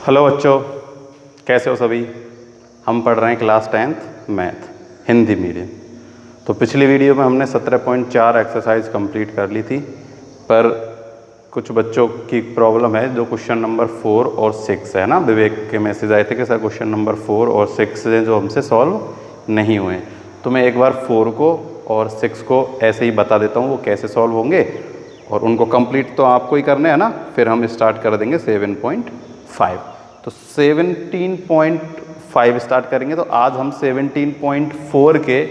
Hello बच्चों, कैसे हो सभी। हम पढ़ रहे हैं class 10th math Hindi medium. तो पिछली वीडियो में हमने 17.4 एक्सरसाइज कंप्लीट कर ली थी, पर कुछ बच्चों की प्रॉब्लम है जो क्वेश्चन नंबर 4 और 6 है ना। विवेक के मैसेज आए थे कि सर क्वेश्चन नंबर 4 और 6 हैं जो हमसे सॉल्व नहीं हुए। तो मैं एक बार 4 को और 6 को ऐसे ही बता देता हूँ वो कैसे सॉल्व होंगे, और उनको कंप्लीट तो आपको ही करने हैं ना। फिर हम स्टार्ट कर देंगे 7.5। तो 17.5 स्टार्ट करेंगे। तो आज हम 17.4 के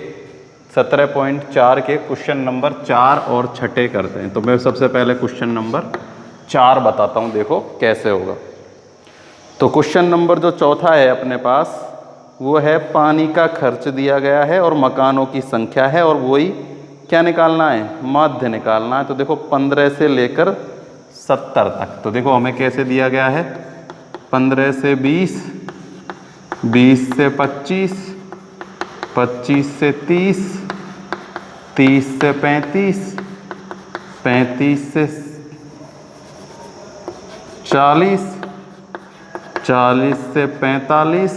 17.4 के क्वेश्चन नंबर 4 और 6 करते हैं। तो मैं सबसे पहले क्वेश्चन नंबर 4 बताता हूँ, देखो कैसे होगा। तो क्वेश्चन नंबर जो चौथा है अपने पास वो है पानी का खर्च दिया गया है और मकानों की संख्या है, और वही क्या निकालना है, माध्य निकालना है। तो देखो 15 से लेकर 70 तक। तो देखो हमें कैसे दिया गया है, 15 से 20, 20 से 25, 25 से 30, 30 से 35, 35 से 40, 40 से 45,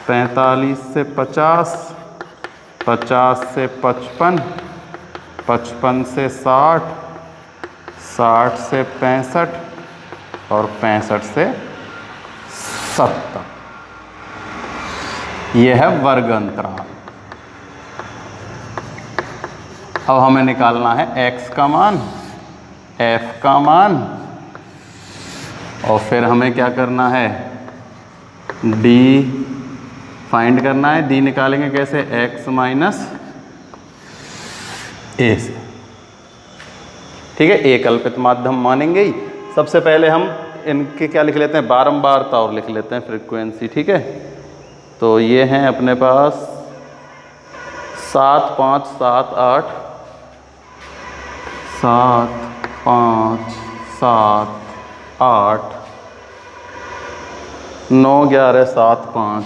45 से 50, 50 से 55, 55 से 60, 60 से 65 और 65 से 70। यह है वर्ग अंतराल। अब हमें निकालना है x का मान, f का मान, और फिर हमें क्या करना है, d फाइंड करना है। d निकालेंगे कैसे, x माइनस a से। ठीक है, एक कल्पित माध्यम मानेंगे ही। सबसे पहले हम इनके क्या लिख लेते हैं, बारंबारता और लिख लेते हैं फ्रीक्वेंसी। ठीक है, तो ये हैं अपने पास 7 5 7 8, 7 5 7 8, 9 11 7 5,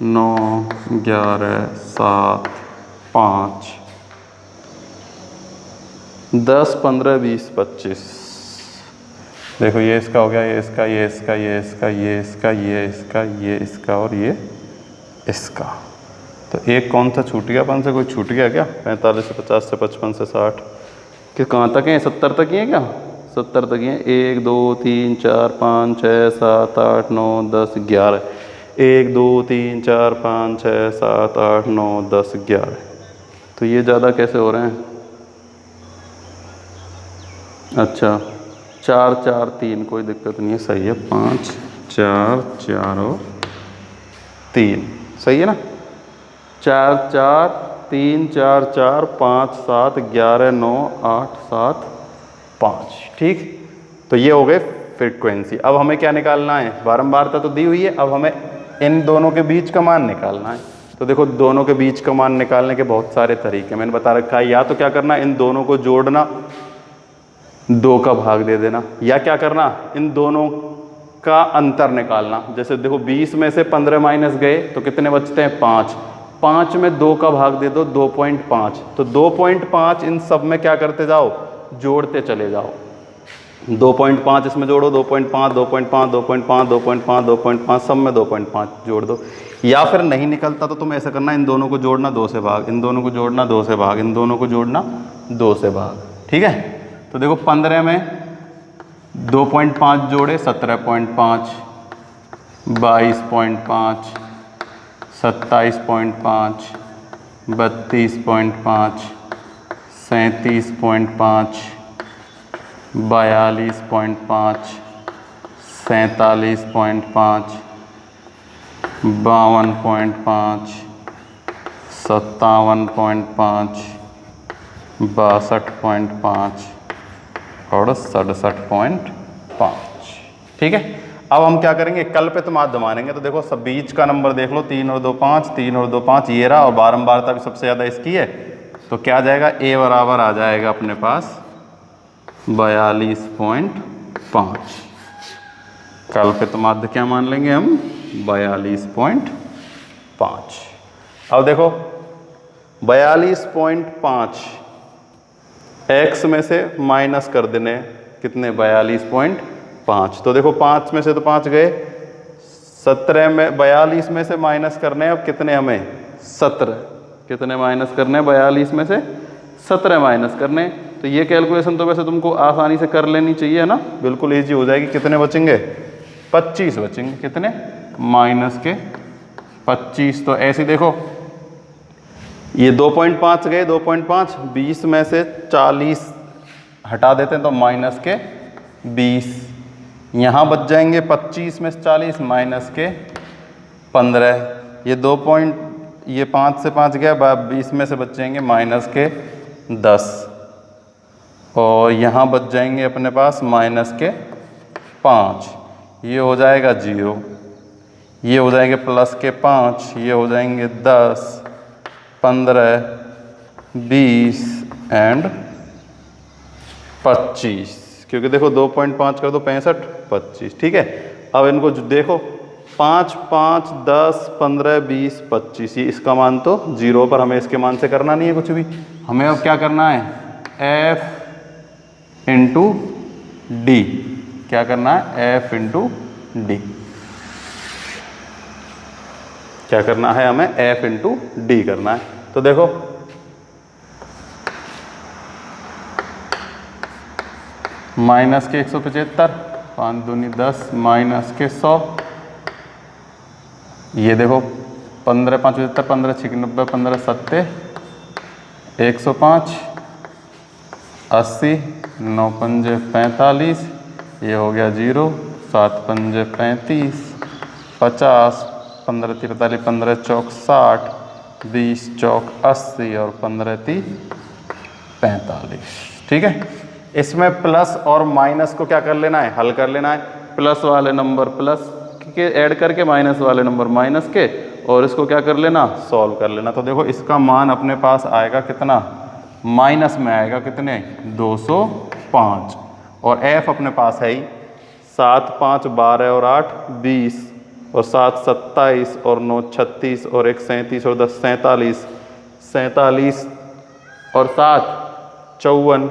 9 11 7 5, 10 15 20 25। देखो ये इसका हो गया, ये इसका, ये इसका, ये इसका, ये इसका, ये इसका, ये इसका और ये इसका। तो एक कौन सा छूट गया, अपन से कोई छूट गया क्या, 45 से 50 से 55 से 60 कि कहाँ तक हैं, 70 तक ही हैं क्या, 70 तक ही हैं। 1 2 3 4 5 6 7 8 9 10 11, 1 2 3 4 5 6 7 8 9 10 11। तो ये ज़्यादा कैसे हो रहे हैं, अच्छा 4 4 3, कोई दिक्कत नहीं है, सही है। 5 4 4 और 3, सही है ना। 4 4 3 4 4 5 7 11 9 8 7 5। ठीक, तो ये हो गए फ्रीक्वेंसी। अब हमें क्या निकालना है, बारंबारता तो दी हुई है, अब हमें इन दोनों के बीच का मान निकालना है। तो देखो दोनों के बीच का मान निकालने के बहुत सारे तरीके मैंने बता रखा है। या तो क्या करना, इन दोनों को जोड़ना, 2 का भाग दे देना, या क्या करना, इन दोनों का अंतर निकालना। जैसे देखो 20 में से 15 माइनस गए तो कितने बचते हैं, 5, 5 में 2 का भाग दे दो, 2.5। तो 2.5 इन सब में क्या करते जाओ, जोड़ते चले जाओ। 2.5 इसमें जोड़ो, 2.5 2.5 2.5 2.5 2.5, सब में 2.5 जोड़ दो। या फिर नहीं निकलता तो तुम ऐसा करना, इन दोनों को जोड़ना 2 से भाग, इन दोनों को जोड़ना 2 से भाग, इन दोनों को जोड़ना 2 से भाग। ठीक है, तो देखो 15 में 2.5 जोड़े 17.5, 22.5, 27.5, 32.5, 37.5, 42.5, 47.5, 52.5, 57.5, 62.5 और 67.5। ठीक है, अब हम क्या करेंगे, कल्पित माध्य मानेंगे। तो देखो सब बीच का नंबर देख लो, 3 और 2 5, 3 और 2 5, ये रहा, और बारंबारता भी सबसे ज़्यादा इसकी है। तो क्या आ जाएगा, a बराबर आ जाएगा अपने पास 42.5। कल्पित माध्य क्या मान लेंगे हम, 42.5। अब देखो 42.5 x में से माइनस कर देने, कितने, 42.5। 5। तो देखो 5 में से तो 5 गए, 17 में 42 में से माइनस करने हैं अब कितने हमें, 17। कितने माइनस करने हैं, 42 में से 17 माइनस करने। तो ये कैलकुलेशन तो वैसे तुमको आसानी से कर लेनी चाहिए है ना, बिल्कुल ईजी हो जाएगी। कितने बचेंगे, 25 बचेंगे। कितने, माइनस के 25। तो ऐसे देखो ये 2.5 गए, 2.5, 20 में से 40 हटा देते हैं तो माइनस के 20। यहाँ बच जाएंगे 25 में से 40 माइनस के 15। ये 5 से 5 गया, 20 में से बच जाएंगे माइनस के 10। और यहाँ बच जाएंगे अपने पास माइनस के 5। ये हो जाएगा 0, ये हो जाएंगे प्लस के 5, ये हो जाएंगे 10, 15, 20 एंड 25। क्योंकि देखो 2.5 कर दो 65, 25। ठीक है, अब इनको देखो 5, 5, 10, 15, 20, 25। ये इसका मान तो 0 पर, हमें इसके मान से करना नहीं है कुछ भी। हमें अब क्या करना है, F इंटू डी। क्या करना है, F इंटू डी। क्या करना है हमें, F इंटू डी करना है। तो देखो माइनस के 175, 5 दूनी 10, माइनस के 100। ये देखो 15 5 75, 15 6 90, 15 7 105, 80, 9 पंजे 45। ये हो गया 0, 7 पंजे 35, 50, 15 × 45, 15 चौक 60, 20 चौक 80 और 15 × 45। ठीक है, इसमें प्लस और माइनस को क्या कर लेना है, हल कर लेना है। प्लस वाले नंबर प्लस के ऐड करके, माइनस वाले नंबर माइनस के, और इसको क्या कर लेना, सॉल्व कर लेना। तो देखो इसका मान अपने पास आएगा कितना, माइनस में आएगा कितने, 205। और F अपने पास है ही 7 5 12 और 8 20 और 7 27 और 9 36 और 1 37 और 10 47, 47 और 7 54,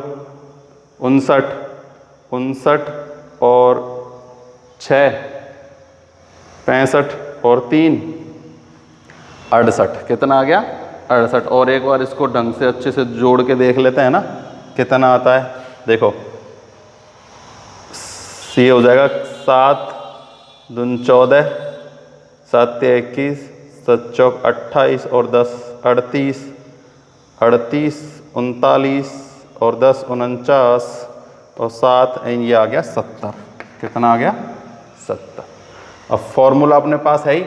59, 59 और 6 65 और 3 68। कितना आ गया, 68। और एक बार इसको ढंग से अच्छे से जोड़ के देख लेते हैं ना, कितना आता है। देखो ये हो जाएगा 7 दून 14, 7 21, 7 चौक 28 और 10 38, 38 39 और 10 49 और 7 ये आ गया 70। कितना आ गया, 70। अब फॉर्मूला अपने पास है ही,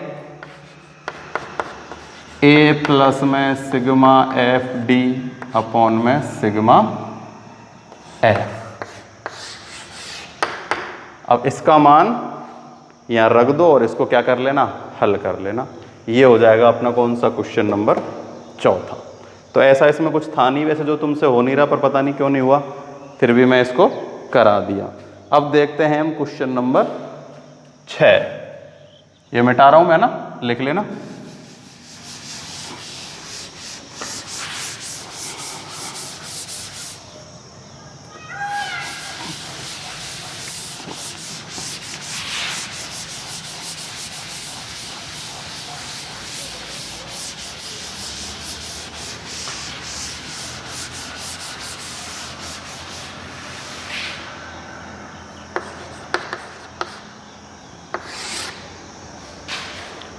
A प्लस में सिग्मा एफ डी अपॉन में सिग्मा एफ। अब इसका मान यहाँ रख दो और इसको क्या कर लेना, हल कर लेना। ये हो जाएगा अपना कौन सा, क्वेश्चन नंबर 4। तो ऐसा इसमें कुछ था नहीं वैसे, जो तुमसे हो नहीं रहा, पर पता नहीं क्यों नहीं हुआ, फिर भी मैं इसको करा दिया। अब देखते हैं हम क्वेश्चन नंबर 6। ये मिटा रहा हूं मैं ना, लिख लेना।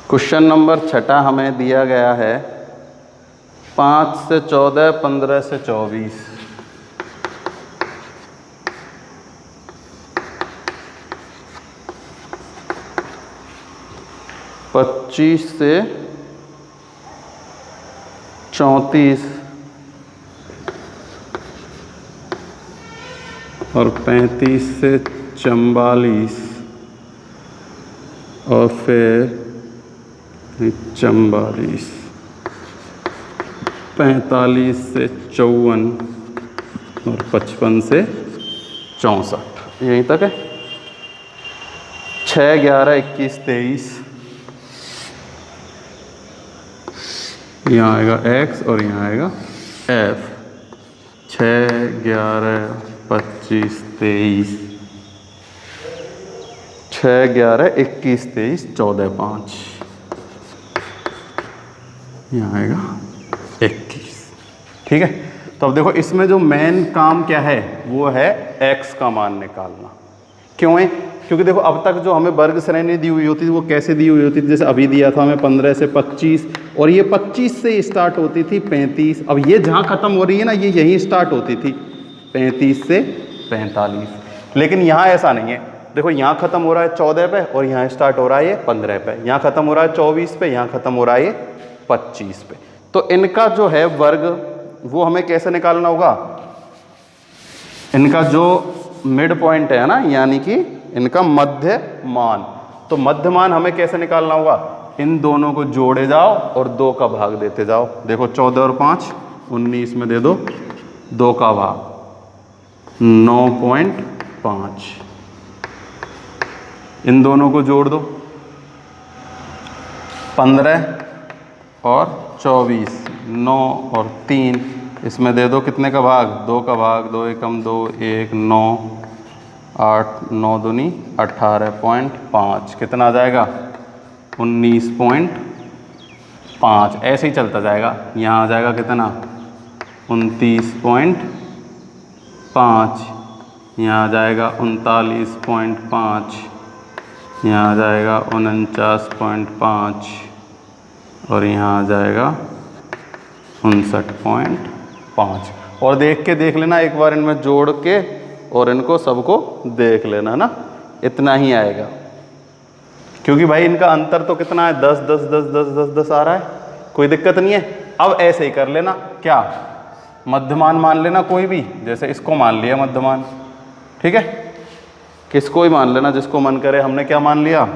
क्वेश्चन नंबर 6 हमें दिया गया है 5 से 14, 15 से 24, 25 से 34 और 35 से 44 और फिर 44, 45 से 54 और 55 से 64। यहीं तक है। 6 11 21 23, यहाँ आएगा x और यहाँ आएगा f। 6 11 25 23 6, 11, 21, 23, 14, 5, यहाँ आएगा 21। ठीक है, तो अब देखो इसमें जो मेन काम क्या है वो है x का मान निकालना। क्यों है? क्योंकि देखो अब तक जो हमें वर्ग श्रेणी दी हुई होती थी वो कैसे दी हुई होती थी, जैसे अभी दिया था हमें 15 से 25 और ये 25 से स्टार्ट होती थी 35। अब ये जहाँ ख़त्म हो रही है ना ये यहीं स्टार्ट होती थी 35 से 45। लेकिन यहाँ ऐसा नहीं है, देखो यहाँ ख़त्म हो रहा है 14 पे और यहाँ स्टार्ट हो रहा है ये 15 पे, यहाँ ख़त्म हो रहा है 24 पे, यहाँ ख़त्म हो रहा है ये 25 पे। तो इनका जो है वर्ग वो हमें कैसे निकालना होगा, इनका जो मिड पॉइंट है ना यानी कि इनका मध्य मान। तो मध्य मान हमें कैसे निकालना होगा, इन दोनों को जोड़े जाओ और 2 का भाग देते जाओ। देखो 14 और 5 19 में दे दो 2 का भाग 9.5, इन दोनों को जोड़ दो 15 और 24, 9 और 3, इसमें दे दो कितने का भाग 2 का भाग, 2 एकम 2, 1 9, 8 9 दूनी 18.5, कितना आ जाएगा 19.5। ऐसे ही चलता जाएगा, यहाँ आ जाएगा कितना 29.5, यहाँ आ जाएगा 39.5, यहाँ आ जाएगा 49.5 और यहाँ आ जाएगा 59.5। और देख लेना एक बार इनमें जोड़ के और इनको सबको देख लेना ना, इतना ही आएगा। क्योंकि भाई इनका अंतर तो कितना है 10 10 10 10 10 10 आ रहा है, कोई दिक्कत नहीं है। अब ऐसे ही कर लेना, क्या मध्यमान मान लेना कोई भी, जैसे इसको मान लिया मध्यमान, ठीक है, किसको ही मान लेना जिसको मन करे। हमने क्या मान लिया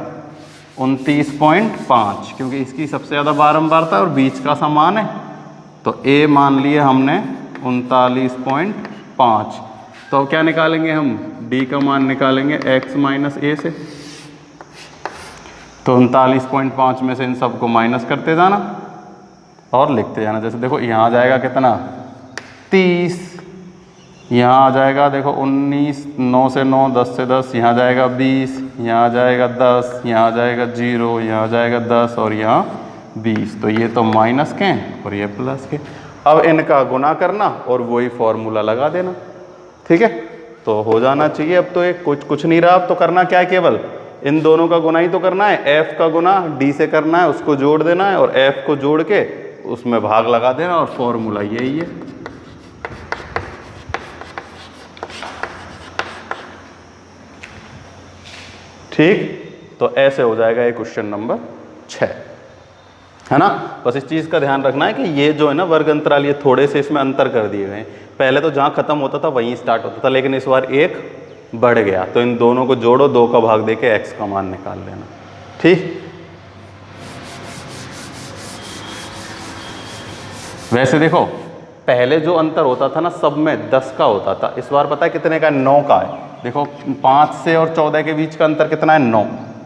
29.5, क्योंकि इसकी सबसे ज़्यादा बारंबारता है और बीच का समान है, तो a मान लिए हमने 39.5। तो अब क्या निकालेंगे हम, d का मान निकालेंगे x माइनस a से। तो 39.5 में से इन सबको माइनस करते जाना और लिखते जाना। जैसे देखो यहाँ आ जाएगा कितना 30, यहाँ आ जाएगा देखो 19, 9 से 9, 10 से 10, यहाँ जाएगा 20, यहाँ आ जाएगा 10, यहाँ आ जाएगा 0, यहाँ आ जाएगा 10 और यहाँ 20। तो ये तो माइनस के और ये प्लस के। अब इनका गुना करना और वही फॉर्मूला लगा देना, ठीक है, तो हो जाना चाहिए। अब तो एक कुछ नहीं रहा, अब तो करना क्या है, केवल इन दोनों का गुना ही तो करना है। f का गुना d से करना है, उसको जोड़ देना है और f को जोड़ के उसमें भाग लगा देना और फॉर्मूला यही है। ठीक, तो ऐसे हो जाएगा ये क्वेश्चन नंबर 6, है ना। बस इस चीज़ का ध्यान रखना है कि ये जो है ना वर्ग अंतराल, ये थोड़े से इसमें अंतर कर दिए गए हैं। पहले तो जहाँ ख़त्म होता था वहीं स्टार्ट होता था, लेकिन इस बार एक बढ़ गया। तो इन दोनों को जोड़ो, 2 का भाग देके x का मान निकाल लेना, ठीक। वैसे देखो पहले जो अंतर होता था ना सब में 10 का होता था, इस बार पता है कितने का है, 9 का है। देखो 5 से और 14 के बीच का अंतर कितना है 9,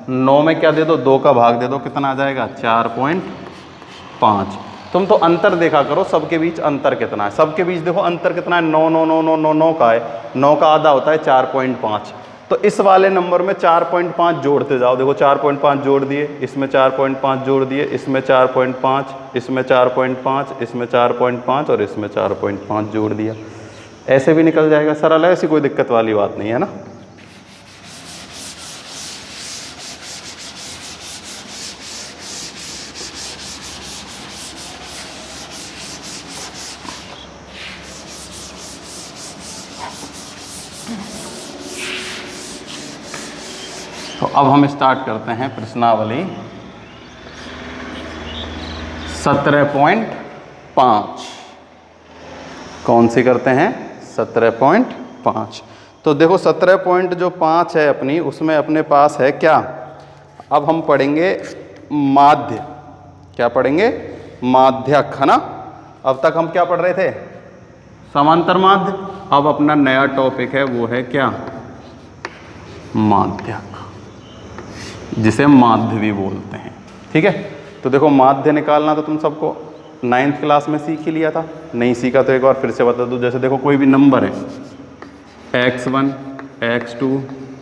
9 में क्या दे दो 2 का भाग दे दो, कितना आ जाएगा 4.5। तुम तो अंतर देखा करो सबके बीच अंतर कितना है, सबके बीच देखो अंतर कितना है 9 9 9 9 9 9 का है, 9 का आधा होता है 4.5। तो इस वाले नंबर में 4.5 जोड़ते जाओ। देखो 4.5 जोड़ दिए, इसमें 4.5 जोड़ दिए, इसमें 4.5, इसमें 4.5, इसमें 4.5 और इसमें 4.5 जोड़ दिया। ऐसे भी निकल जाएगा, सरल है, ऐसी कोई दिक्कत वाली बात नहीं है ना। तो अब हम स्टार्ट करते हैं प्रश्नावली 17.5। कौन सी करते हैं 17.5। तो देखो 17.5 है अपनी, उसमें अपने पास है क्या, अब हम पढ़ेंगे माध्य। क्या पढ़ेंगे, माध्यक, है ना। अब तक हम क्या पढ़ रहे थे, समांतर माध्य। अब अपना नया टॉपिक है वो है क्या, माध्यक, जिसे माध्य भी बोलते हैं, ठीक है। तो देखो माध्य निकालना तो तुम सबको 9th क्लास में सीख ही लिया था, नहीं सीखा तो एक बार फिर से बता दूँ। जैसे देखो कोई भी नंबर है x1, x2,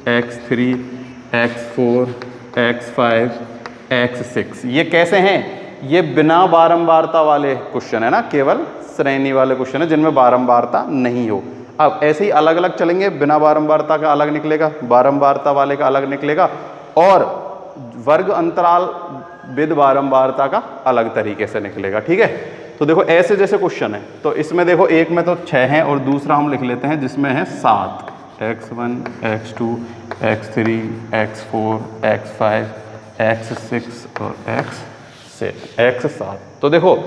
x3, x4, x5, x6। ये कैसे हैं? ये बिना बारंबारता वाले क्वेश्चन है ना, केवल श्रेणी वाले क्वेश्चन है जिनमें बारंबारता नहीं हो। अब ऐसे ही अलग अलग चलेंगे, बिना बारंबारता का अलग निकलेगा, बारंबारता वाले का अलग निकलेगा, और वर्ग अंतराल विद बारंबारता का अलग तरीके से निकलेगा। ठीक है, तो देखो ऐसे जैसे क्वेश्चन है, तो इसमें देखो एक में तो 6 है और दूसरा हम लिख लेते हैं जिसमें है 7, x1, x2, x3, x4, x5, x6 और x7। तो देखो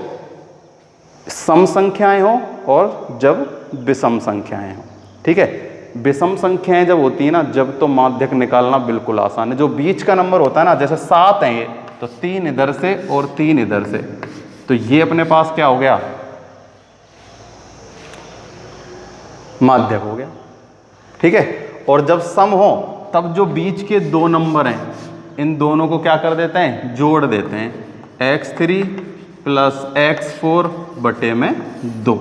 सम संख्याएं हो और जब विषम संख्याएं हो। ठीक है, विषम संख्याएं जब होती है ना, जब तो माध्यक निकालना बिल्कुल आसान है। जो बीच का नंबर होता है ना, जैसे 7 है ये, तो 3 इधर से और 3 इधर से, तो ये अपने पास क्या हो गया? माध्यक हो गया। ठीक है, और जब सम हो तब जो बीच के दो नंबर हैं, इन दोनों को क्या कर देते हैं? जोड़ देते हैं। x3 प्लस x4 बटे में 2,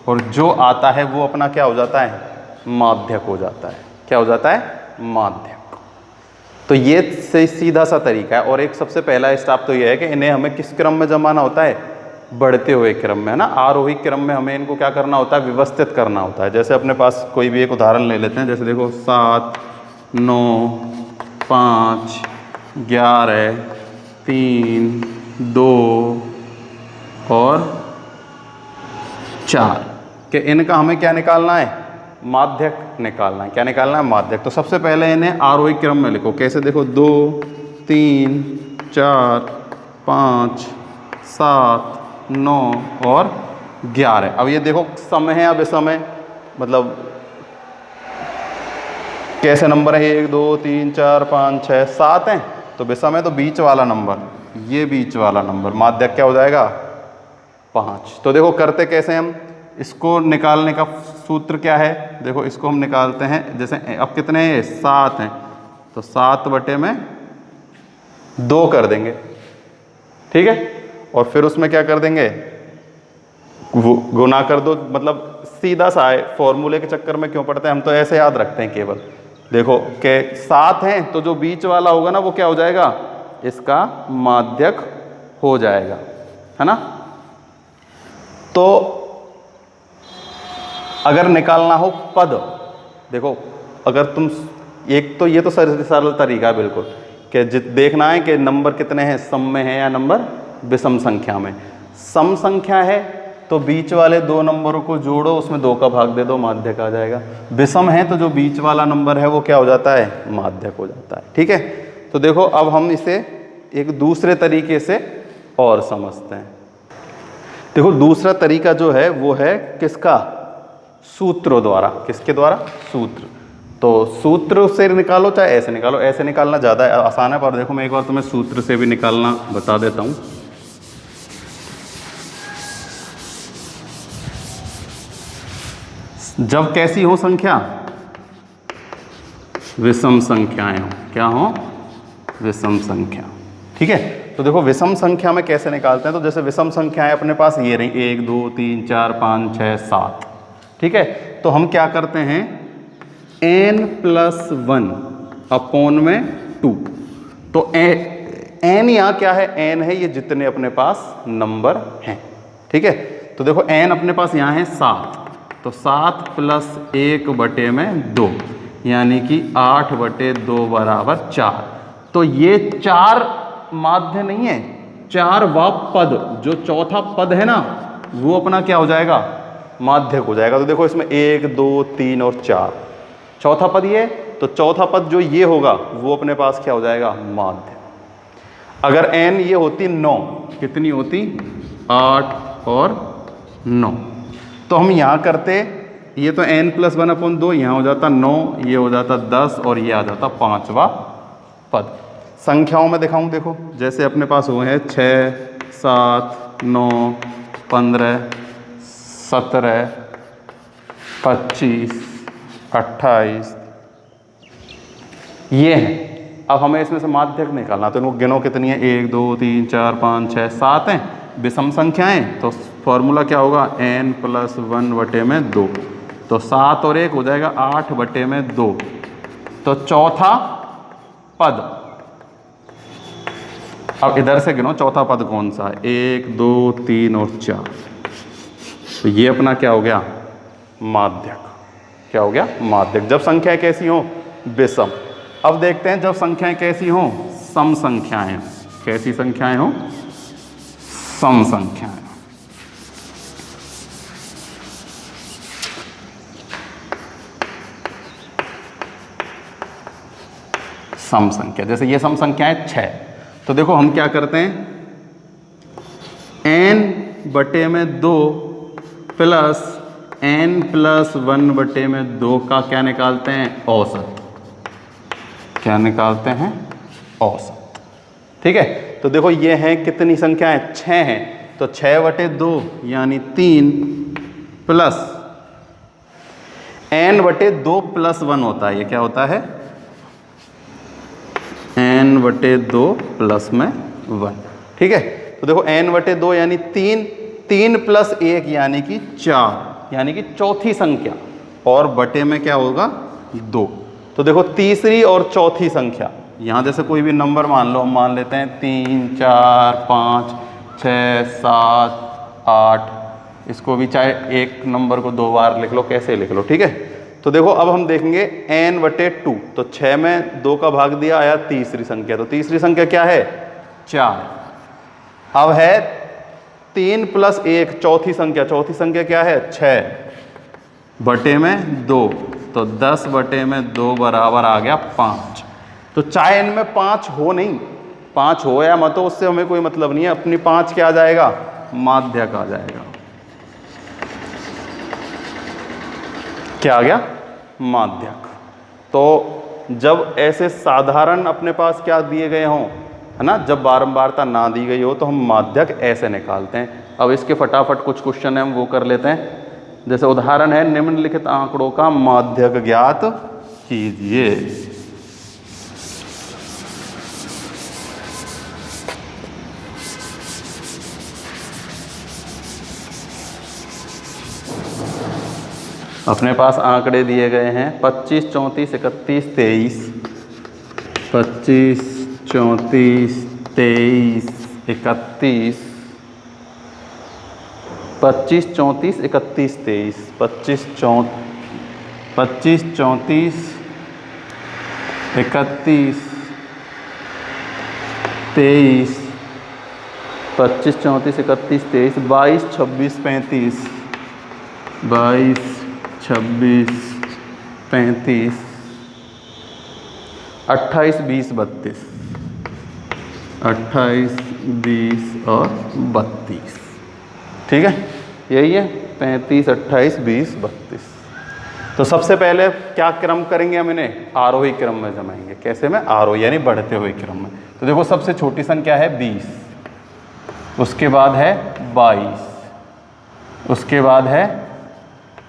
और जो आता है वो अपना क्या हो जाता है? माध्यक हो जाता है। क्या हो जाता है? माध्यक। तो ये सीधा सा तरीका है। और एक सबसे पहला स्टेप तो ये है कि इन्हें हमें किस क्रम में जमाना होता है? बढ़ते हुए क्रम में, है ना। आरोही क्रम में हमें इनको क्या करना होता है? व्यवस्थित करना होता है। जैसे अपने पास कोई भी एक उदाहरण ले लेते हैं, जैसे देखो 7, 9, 5, 11, 3, 2 और 4 कि इनका हमें क्या निकालना है? माध्यक निकालना है। क्या निकालना है? माध्यक। तो सबसे पहले इन्हें आरोही क्रम में लिखो। कैसे? देखो 2, 3, 4, 5, 7, 9 और 11। अब ये देखो सम है या विषम है? मतलब कैसे नंबर है? 1, 2, 3, 4, 5, 6, 7 हैं, तो विषम है, तो बीच वाला नंबर, ये बीच वाला नंबर माध्यक क्या हो जाएगा? 5। तो देखो करते कैसे हम इसको? निकालने का सूत्र क्या है? देखो इसको हम निकालते हैं, जैसे अब कितने हैं? 7 हैं, तो 7 बटे में 2 कर देंगे। ठीक है, और फिर उसमें क्या कर देंगे? गुना कर दो। मतलब सीधा सा है, फॉर्मूले के चक्कर में क्यों पढ़ते हैं हम, तो ऐसे याद रखते हैं केवल। देखो कि 7 हैं, तो जो बीच वाला होगा ना वो क्या हो जाएगा? इसका माध्यक हो जाएगा, है ना। तो अगर निकालना हो पद, देखो अगर तुम एक तो ये तो सरल तरीका है बिल्कुल कि देखना है कि नंबर कितने हैं, सम में है या नंबर विषम संख्या में। सम संख्या है तो बीच वाले दो नंबरों को जोड़ो, उसमें 2 का भाग दे दो, माध्यक आ जाएगा। विषम है तो जो बीच वाला नंबर है वो क्या हो जाता है? माध्यक हो जाता है। ठीक है, तो देखो अब हम इसे एक दूसरे तरीके से और समझते हैं। देखो दूसरा तरीका जो है वो है किसका? सूत्रों द्वारा। किसके द्वारा? सूत्र। तो सूत्र से निकालो चाहे ऐसे निकालो, ऐसे निकालना ज़्यादा आसान है, पर देखो मैं एक बार तुम्हें सूत्र से भी निकालना बता देता हूँ। जब कैसी हो संख्या? विषम संख्याएं हो। क्या हो? विषम संख्या। ठीक है, तो देखो विषम संख्या में कैसे निकालते हैं? तो जैसे विषम संख्याएं अपने पास ये रही, 1, 2, 3, 4, 5, 6, 7। ठीक है, तो हम क्या करते हैं? n+1 अपॉन में 2। तो n यहाँ क्या है? n है ये जितने अपने पास नंबर हैं। ठीक है, तो देखो n अपने पास यहाँ है 7, तो 7 + 1 बटे में 2, यानी कि 8 बटे 2 बराबर 4। तो ये 4 माध्य नहीं है, 4 व पद, जो चौथा पद है ना वो अपना क्या हो जाएगा? माध्यक हो जाएगा। तो देखो इसमें 1, 2, 3 और 4, चौथा पद ये, तो चौथा पद जो ये होगा वो अपने पास क्या हो जाएगा? माध्य। अगर n ये होती 9, कितनी होती? 8 और 9। तो हम यहाँ करते, ये तो n+1 अपॉन 2, यहाँ हो जाता 9, ये हो जाता 10 और ये आ जाता 5वां पद। संख्याओं में दिखाऊं, देखो जैसे अपने पास हुए हैं 6, 7, 9, 15, 17, 25, 28, ये हैं। अब हमें इसमें से माध्यक निकालना, तो इनको गिनो कितनी है? 1, 2, 3, 4, 5, 6, 7 हैं, विषम संख्याएं। तो फॉर्मूला क्या होगा? n+1 बटे में 2। तो 7 और 1 हो जाएगा 8 बटे में 2। तो चौथा पद। अब इधर से गिनो चौथा पद कौन सा है, 1 2 3 और 4, तो ये अपना क्या हो गया, माध्यक। क्या हो गया, माध्यक। जब संख्याएं कैसी हो, विषम। अब देखते हैं जब संख्याएं कैसी हो, सम संख्याएं। कैसी संख्याएं हो, सम संख्याएं। सम संख्या, जैसे ये सम संख्या है 6, तो देखो हम क्या करते हैं, n बटे में 2 प्लस n प्लस 1 बटे में 2 का क्या निकालते हैं, औसत। क्या निकालते हैं, औसत। ठीक है, तो देखो ये है कितनी संख्याएं, 6 हैं, तो 6 बटे 2 यानी 3 प्लस n बटे 2 प्लस 1 होता है, ये क्या होता है, n बटे 2 प्लस में 1। ठीक है, तो देखो n बटे 2 यानी 3, 3 प्लस 1 यानी कि 4, यानी कि चौथी संख्या, और बटे में क्या होगा, 2। तो देखो तीसरी और चौथी संख्या, यहाँ जैसे कोई भी नंबर मान लो, हम मान लेते हैं 3 4 5 6 7 8, इसको भी चाहे एक नंबर को 2 बार लिख लो, कैसे लिख लो। ठीक है, तो देखो अब हम देखेंगे n बटे 2, तो 6 में 2 का भाग दिया, आया तीसरी संख्या, तो तीसरी संख्या क्या है, 4। अब है 3 प्लस 1 चौथी संख्या, चौथी संख्या क्या है, 6 बटे में 2, तो 10 बटे में 2 बराबर आ गया 5। तो चाहे इनमें 5 हो, नहीं 5 हो या मत हो, उससे हमें कोई मतलब नहीं है, अपनी 5 क्या आ जाएगा, माध्यक आ जाएगा। क्या आ गया, माध्यक। तो जब ऐसे साधारण अपने पास क्या दिए गए हों, है ना, जब बारंबारता ना दी गई हो, तो हम माध्यक ऐसे निकालते हैं। अब इसके फटाफट कुछ क्वेश्चन है हम वो कर लेते हैं। जैसे उदाहरण है, निम्नलिखित आंकड़ों का माध्यक ज्ञात कीजिए। अपने पास आंकड़े दिए गए हैं 25 34 31 23, 25 34 23 31, 25 34 31 23, 25 34 31 23, 25 34 31 23, 22 26 35, 22 26 35, 28 20 32, 28 20 और 32। ठीक है, यही है 35 28 20 32। तो सबसे पहले क्या क्रम करेंगे, हम इन्हें आरोही क्रम में जमाएंगे। कैसे में, आरोही यानी बढ़ते हुए क्रम में। तो देखो सबसे छोटी संख्या है 20, उसके बाद है 22, उसके बाद है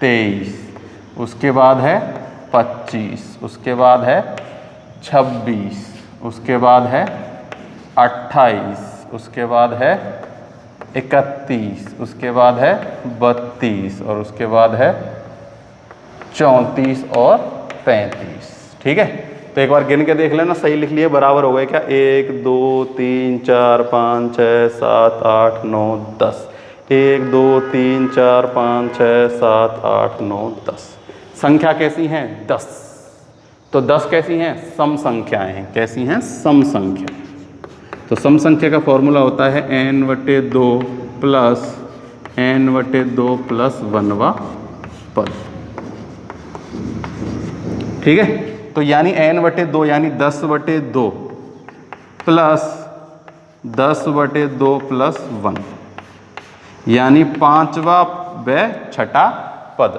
23, उसके बाद है 25, उसके बाद है 26, उसके बाद है 28, उसके बाद है 31, उसके बाद है 32 और उसके बाद है 34 और 35। ठीक है, तो एक बार गिन के देख लेना, सही लिख लिए, बराबर हो गए क्या, 1 2 3 4 5 6 7 8 9 10, 1 2 3 4 5 6 7 8 9 10। संख्या कैसी हैं, 10। तो 10 कैसी हैं, सम संख्याएं हैं। कैसी हैं, सम संख्या। तो सम संख्या का फॉर्मूला होता है n/2 प्लस n/2 प्लस 1वां पद। ठीक है, तो यानी n/2 यानी 10/2 प्लस 10/2 प्लस 1 यानी 5वां व छठा पद।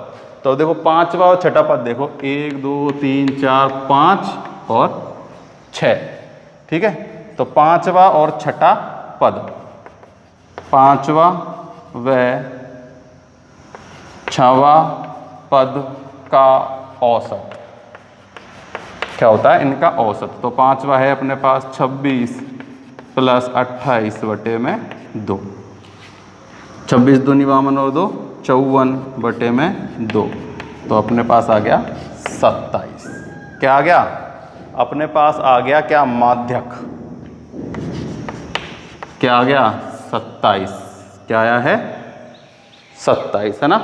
तो देखो 5वां और छठा पद देखो, 1 2 3 4 5 और 6। ठीक है, तो 5वां और छठा पद, 5वां व 6वां पद का औसत क्या होता है, इनका औसत। तो 5वां है अपने पास 26 प्लस 28 बटे में 2, 26 दूनी 52 और 2 54 बटे में 2, तो अपने पास आ गया 27। क्या आ गया, अपने पास आ गया क्या, माध्यक। क्या आ गया, 27। क्या आया है, 27, है ना।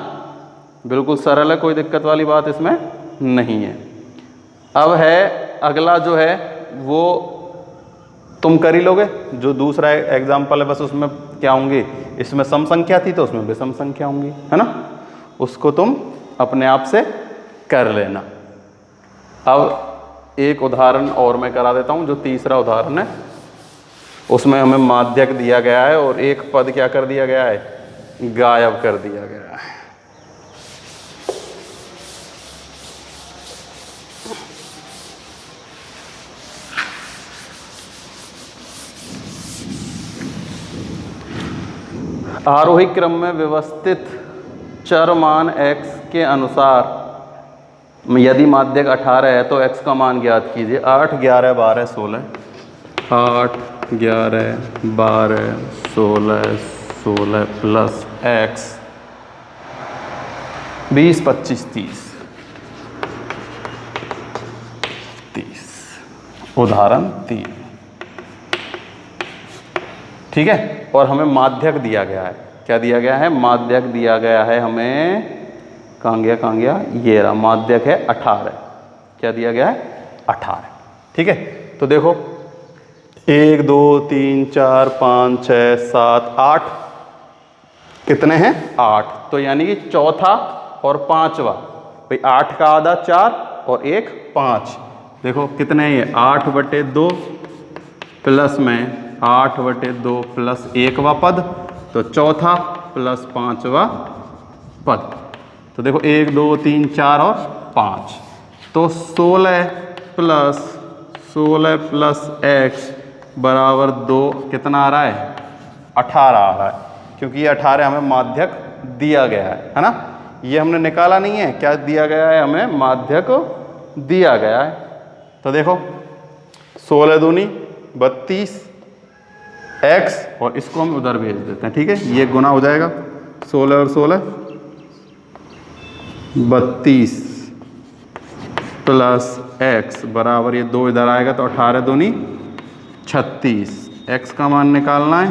बिल्कुल सरल है, कोई दिक्कत वाली बात इसमें नहीं है। अब है अगला जो है वो तुम कर ही लोगे, जो दूसरा एग्जाम्पल है बस उसमें क्या होंगे, इसमें सम संख्या थी तो उसमें विषम संख्या होंगी, है ना। उसको तुम अपने आप से कर लेना। अब एक उदाहरण और मैं करा देता हूं, जो तीसरा उदाहरण है उसमें हमें माध्यक दिया गया है और एक पद क्या कर दिया गया है, गायब कर दिया गया है। आरोही क्रम में व्यवस्थित चर मान x के अनुसार यदि माध्यक 18 है तो x का मान ज्ञात कीजिए। 8, 11, 12, 16, 8, 11, 12, 16, 16 प्लस x 20, 25, 30। उदाहरण 3, ठीक है। और हमें माध्यक दिया गया है, क्या दिया गया है, माध्यक दिया गया है हमें, कहाँ गया, ये रहा, माध्यक है 18। क्या दिया गया है, 18, ठीक है। तो देखो 1, 2, 3, 4, 5, 6, 7, 8, कितने हैं, 8। तो यानी कि चौथा और पांचवा, भाई 8 का आधा 4 और 1 5, देखो कितने हैं ये, 8/2 प्लस में 8/2 प्लस 1वां पद, तो चौथा प्लस 5वां पद। तो देखो 1, 2, 3, 4 और 5, तो 16 प्लस x बराबर 2 कितना आ रहा है, 18 आ रहा है, क्योंकि ये 18 हमें माध्यक दिया गया है ना। ये हमने निकाला नहीं है, क्या दिया गया है, हमें माध्यक दिया गया है। तो देखो 16 दूनी 32 x, और इसको हम उधर भेज देते हैं, ठीक है। ये गुना हो जाएगा, 16 और 16 32 प्लस x बराबर, ये 2 इधर आएगा तो 18 दूनी 36। x का मान निकालना है,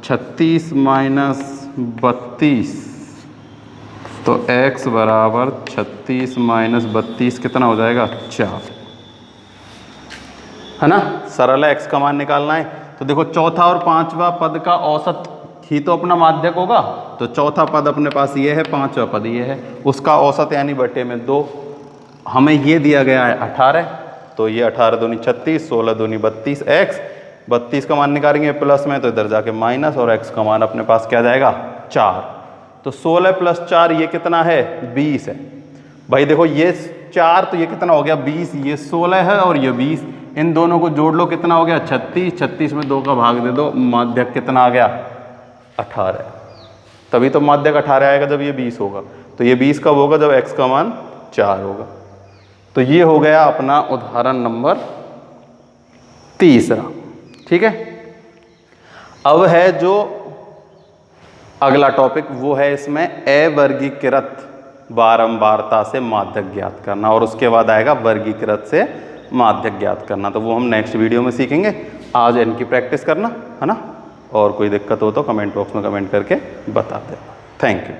36 माइनस 32, तो x बराबर 36 माइनस 32 कितना हो जाएगा, 4, है ना। सरल है, x का मान निकालना है। तो देखो चौथा और पांचवा पद का औसत ही तो अपना माध्यक होगा, तो चौथा पद अपने पास ये है, पांचवा पद ये है, उसका औसत यानी बटे में 2। हमें ये दिया गया है 18, तो ये 18 दूनी 36, 16 दूनी 32, x 32 का मान निकालेंगे प्लस में तो इधर जाके माइनस, और x का मान अपने पास क्या जाएगा, 4। तो 16 प्लस 4 ये कितना है, 20 है। भाई देखो ये 4 तो ये कितना हो गया, 20, ये 16 है और ये 20, इन दोनों को जोड़ लो, कितना हो गया, 36। 36 में 2 का भाग दे दो, माध्यक कितना आ गया, 18। तभी तो माध्यक 18 आएगा जब ये 20 होगा। तो ये 20 कब होगा, जब x का मान 4 होगा। तो ये हो गया अपना उदाहरण नंबर तीसरा, ठीक है। अब है जो अगला टॉपिक, वो है इसमें अवर्गीकृत बारंबारता से माध्यक ज्ञात करना, और उसके बाद आएगा वर्गीकृत से माध्यक ज्ञात करना। तो वो हम नेक्स्ट वीडियो में सीखेंगे। आज इनकी प्रैक्टिस करना, है ना। और कोई दिक्कत हो तो कमेंट बॉक्स में कमेंट करके बता देना। Thank you.